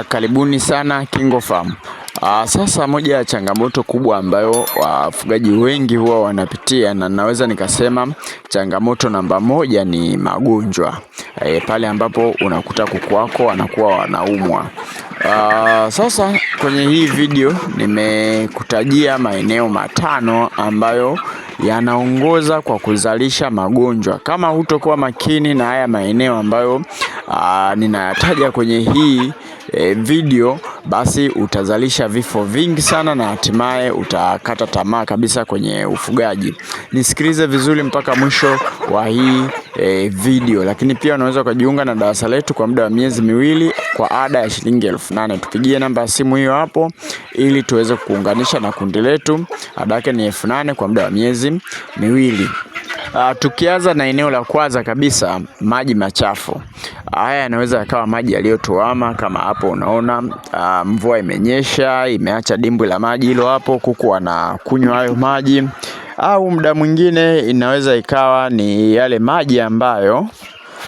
Karibuni sana KingoFarm. Sasa moja ya changamoto kubwa ambayo wafugaji wengi huwa wanapitia, na naweza nikasema changamoto namba moja ni magonjwa. Pale ambapo unakuta kuku wako wanakuwa wanaumwa. Sasa kwenye hii video nimekutajia maeneo matano ambayo yanaongoza kwa kuzalisha magonjwa. Kama hutokuwa makini na haya maeneo ambayo ninayataja kwenye hii video, basi utazalisha vifo vingi sana na hatimaye utakata tamaa kabisa kwenye ufugaji. Nisikilize vizuri mpaka mwisho wa hii video. Lakini pia unaweza kujiunga na darasa letu kwa muda wa miezi miwili kwa ada ya shilingi 8,000. Tupigie namba ya simu hiyo hapo ili tuweze kuunganisha na kundi letu. Ada yake ni 8,000 kwa muda wa miezi miwili. Tukianza na eneo la kwanza kabisa, maji machafu. Haya yanaweza yakawa maji yaliyotuama kama hapo unaona, mvua imenyesha, imeacha dimbwi la maji hilo hapo, kuku wanakunywa hayo maji. Au muda mwingine inaweza ikawa ni yale maji ambayo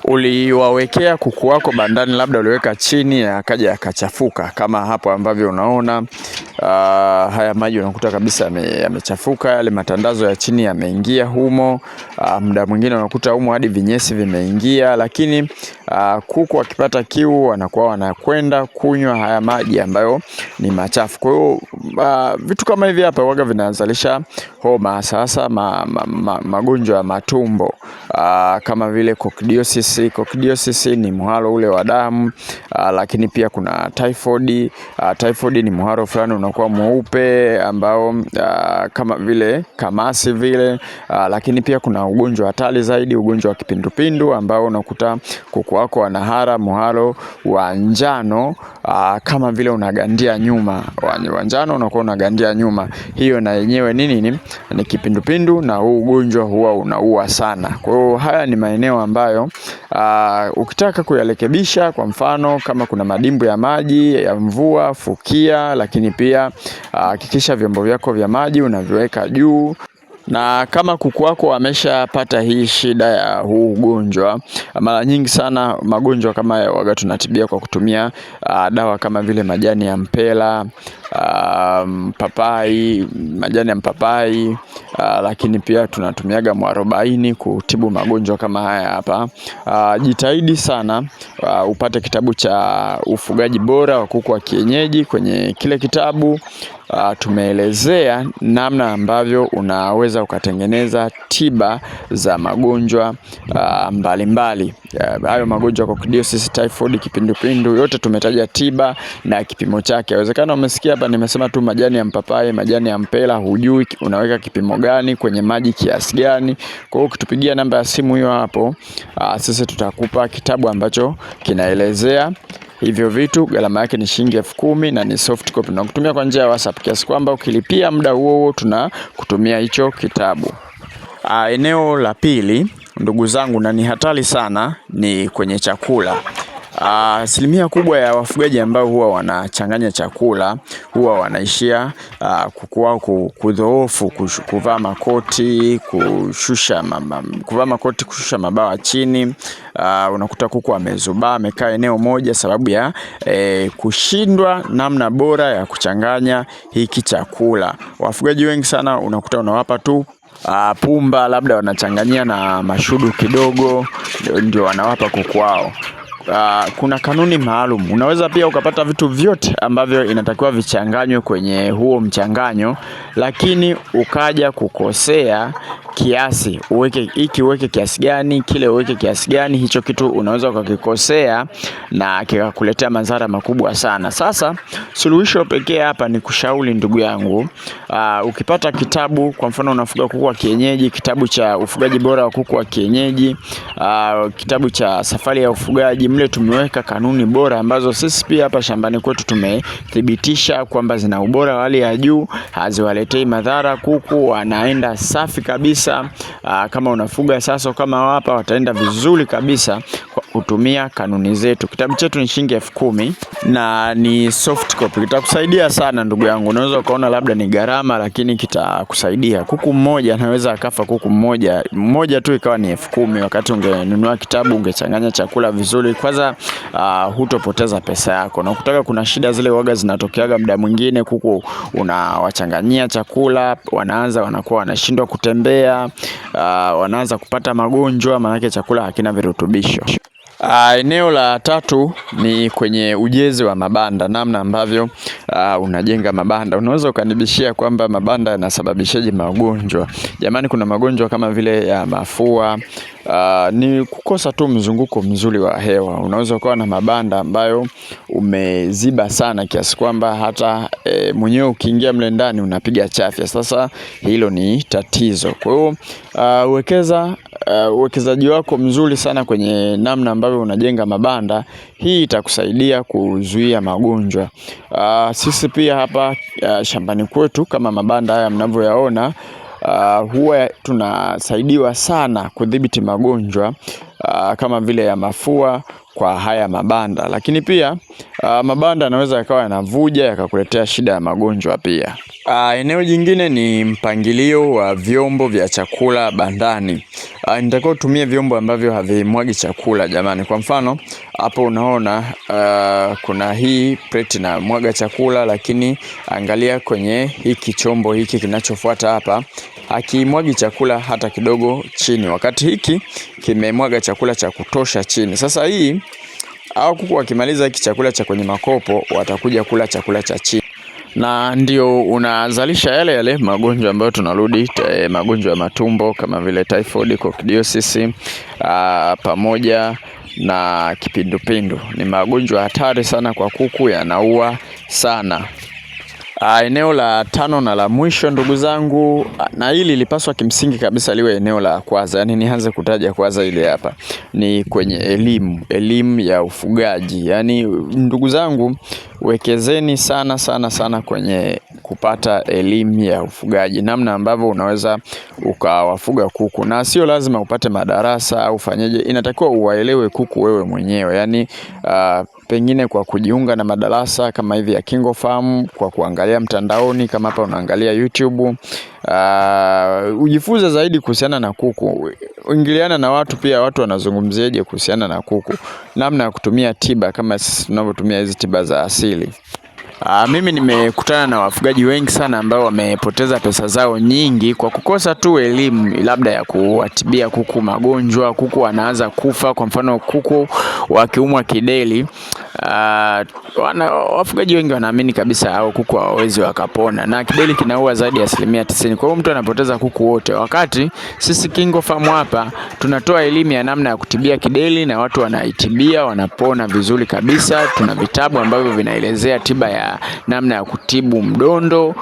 uliwawekea kuku wako bandani, labda uliweka chini yakaja yakachafuka kama hapo ambavyo unaona. Haya maji unakuta kabisa yamechafuka, yale matandazo ya chini yameingia humo. Muda mwingine unakuta humo hadi vinyesi vimeingia, lakini kuku wakipata kiu wanakuwa wanakwenda kunywa haya maji ambayo ni machafu. Kwa hiyo vitu kama hivi hapa huaga vinazalisha homa. Sasa magonjwa ya matumbo kama vile coccidiosis. Coccidiosis ni muharo ule wa damu, lakini pia kuna typhoid. Typhoid ni muharo fulani unakuwa mweupe ambao kama vile kamasi vile. Lakini pia kuna ugonjwa hatari zaidi, ugonjwa wa kipindupindu ambao unakuta kuku wako wanahara muharo wa njano, kama vile unagandia nyuma. Wa njano unakuwa unagandia nyuma. Hiyo na yenyewe nini? Ni kipindupindu, na huu ugonjwa huwa unaua sana. Kwa hiyo haya ni maeneo ambayo ukitaka kuyarekebisha, kwa mfano kama kuna madimbu ya maji ya mvua, fukia. Lakini pia hakikisha vyombo vyako vya maji unaviweka juu. Na kama kuku wako wameshapata hii shida ya huu ugonjwa, mara nyingi sana magonjwa kama haya waga tunatibia kwa kutumia dawa kama vile majani ya mpela, papai, majani ya mpapai. Lakini pia tunatumiaga mwarobaini kutibu magonjwa kama haya hapa. Jitahidi sana upate kitabu cha ufugaji bora wa kuku wa kienyeji. Kwenye kile kitabu tumeelezea namna ambavyo unaweza ukatengeneza tiba za magonjwa mbalimbali. Hayo magonjwa kwa coccidiosis, typhoid, kipindupindu, yote tumetaja tiba na kipimo chake. Inawezekana umesikia hapa nimesema tu majani ya mpapai, majani ya mpela, hujui unaweka kipimo gani kwenye maji kiasi gani. Kwa hiyo ukitupigia namba ya simu hiyo hapo, sisi tutakupa kitabu ambacho kinaelezea hivyo vitu. Gharama yake ni shilingi 10,000 na ni soft copy, na kutumia kwa njia ya WhatsApp, kiasi kwamba ukilipia muda huo tuna kutumia hicho kitabu. Eneo la pili, ndugu zangu, na ni hatari sana, ni kwenye chakula. Asilimia kubwa ya wafugaji ambao huwa wanachanganya chakula huwa wanaishia kuku wao kudhoofu, kuvaa makoti, kushusha mabawa chini. Unakuta kuku amezubaa, amekaa eneo moja sababu ya kushindwa namna bora ya kuchanganya hiki chakula. Wafugaji wengi sana unakuta unawapa tu pumba, labda wanachanganyia na mashudu kidogo, ndio wanawapa kuku wao. Kuna kanuni maalum. Unaweza pia ukapata vitu vyote ambavyo inatakiwa vichanganywe kwenye huo mchanganyo, lakini ukaja kukosea kiasi, uweke kiasi gani, kile uweke kiasi gani. Hicho kitu unaweza ukakikosea na kikakuletea madhara makubwa sana. Sasa suluhisho pekee hapa ni kushauri, ndugu yangu, ukipata kitabu, kwa mfano unafuga kuku wa kienyeji, kitabu cha ufugaji bora wa kuku wa kienyeji, kitabu cha safari ya ufugaji, mle tumeweka kanuni bora ambazo sisi pia hapa shambani kwetu tumethibitisha kwamba zina ubora wa hali ya juu, haziwaletei madhara. Kuku wanaenda safi kabisa. Kama unafuga sasa kama hapa, wataenda vizuri kabisa kwa kutumia kanuni zetu. Kitabu chetu ni shilingi 10,000 na ni soft copy. Kitakusaidia sana ndugu yangu. Unaweza ukaona labda ni gharama, lakini kitakusaidia. Kuku mmoja anaweza akafa, kuku mmoja tu ikawa ni 10,000, wakati ungenunua kitabu, ungechanganya chakula vizuri, Kwanza hutopoteza pesa yako. Na ukitaka, kuna shida zile waga zinatokeaga muda mwingine, kuku unawachanganyia chakula, wanakuwa wanashindwa kutembea, wanaanza kupata magonjwa, maana chakula hakina virutubisho. Eneo la tatu ni kwenye ujenzi wa mabanda, namna ambavyo unajenga mabanda. Unaweza ukanibishia kwamba mabanda yanasababishaje magonjwa? Jamani, kuna magonjwa kama vile ya mafua, ni kukosa tu mzunguko mzuri wa hewa. Unaweza ukawa na mabanda ambayo umeziba sana kiasi kwamba hata mwenyewe ukiingia mle ndani unapiga chafya. Sasa hilo ni tatizo. Kwa hiyo uwekezaji wako mzuri sana kwenye namna ambavyo unajenga mabanda, hii itakusaidia kuzuia magonjwa. Sisi pia hapa shambani kwetu, kama mabanda haya mnavyoyaona, huwa tunasaidiwa sana kudhibiti magonjwa kama vile ya mafua kwa haya mabanda. Lakini pia mabanda yanaweza yakawa yanavuja, yakakuletea shida ya magonjwa pia. Eneo jingine ni mpangilio wa vyombo vya chakula bandani. Nitakiwa utumie vyombo ambavyo havimwagi chakula jamani. Kwa mfano, hapo unaona kuna hii plate na mwaga chakula, lakini angalia kwenye hiki chombo hiki kinachofuata hapa, hakimwagi chakula hata kidogo chini, wakati hiki kimemwaga chakula cha kutosha chini. Sasa hii au kuku wakimaliza hiki chakula cha kwenye makopo, watakuja kula chakula cha chini, na ndio unazalisha yale magonjwa ambayo tunarudi, magonjwa ya matumbo kama vile typhoid, coccidiosis, pamoja na kipindupindu. Ni magonjwa hatari sana kwa kuku, yanaua sana. Eneo la tano na la mwisho ndugu zangu, na hili lipaswa kimsingi kabisa liwe eneo la kwanza, yani nianze kutaja kwanza ile hapa, ni kwenye elimu ya ufugaji. Yani ndugu zangu, wekezeni sana kwenye kupata elimu ya ufugaji, namna ambavyo unaweza ukawafuga kuku, na sio lazima upate madarasa au fanyeje, inatakiwa uwaelewe kuku wewe mwenyewe. Yani pengine kwa kujiunga na madarasa kama hivi ya KingoFarm, kwa kuangalia mtandaoni kama hapa unaangalia YouTube, ujifunze zaidi kuhusiana na kuku. Uingiliana na watu pia, watu wanazungumziaje kuhusiana na kuku, namna ya kutumia tiba kama sisi tunavyotumia hizi tiba za asili. Mimi nimekutana na wafugaji wengi sana ambao wamepoteza pesa zao nyingi kwa kukosa tu elimu labda ya kuwatibia kuku magonjwa. Kuku wanaanza kufa, kwa mfano kuku wakiumwa kideli, wafugaji wengi wanaamini kabisa hao kuku hawawezi wakapona, na kideli kinaua zaidi ya 90%. Kwa hiyo mtu anapoteza kuku wote, wakati sisi KingoFarm hapa tunatoa elimu ya namna ya kutibia kideli, na watu wanaitibia, wanapona vizuri kabisa. Tuna vitabu ambavyo vinaelezea tiba ya namna ya kutibu mdondo,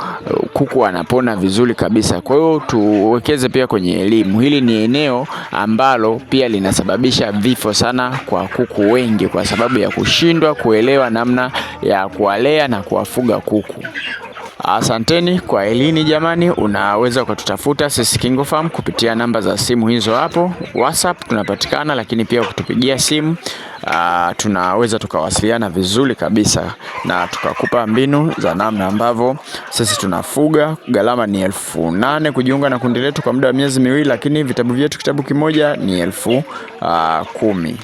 kuku wanapona vizuri kabisa. Kwa hiyo tuwekeze pia kwenye elimu. Hili ni eneo ambalo pia linasababisha vifo sana kwa kuku wengi, kwa sababu ya kushindwa kuelewa namna ya kuwalea na kuwafuga kuku. Asanteni kwa elini jamani. Unaweza ukatutafuta sisi KingoFarm kupitia namba za simu hizo hapo. WhatsApp tunapatikana, lakini pia kutupigia simu tunaweza tukawasiliana vizuri kabisa na tukakupa mbinu za namna ambavyo sisi tunafuga. Gharama ni 8,000 kujiunga na kundi letu kwa muda wa miezi 2, lakini vitabu vyetu, kitabu kimoja ni 10,000.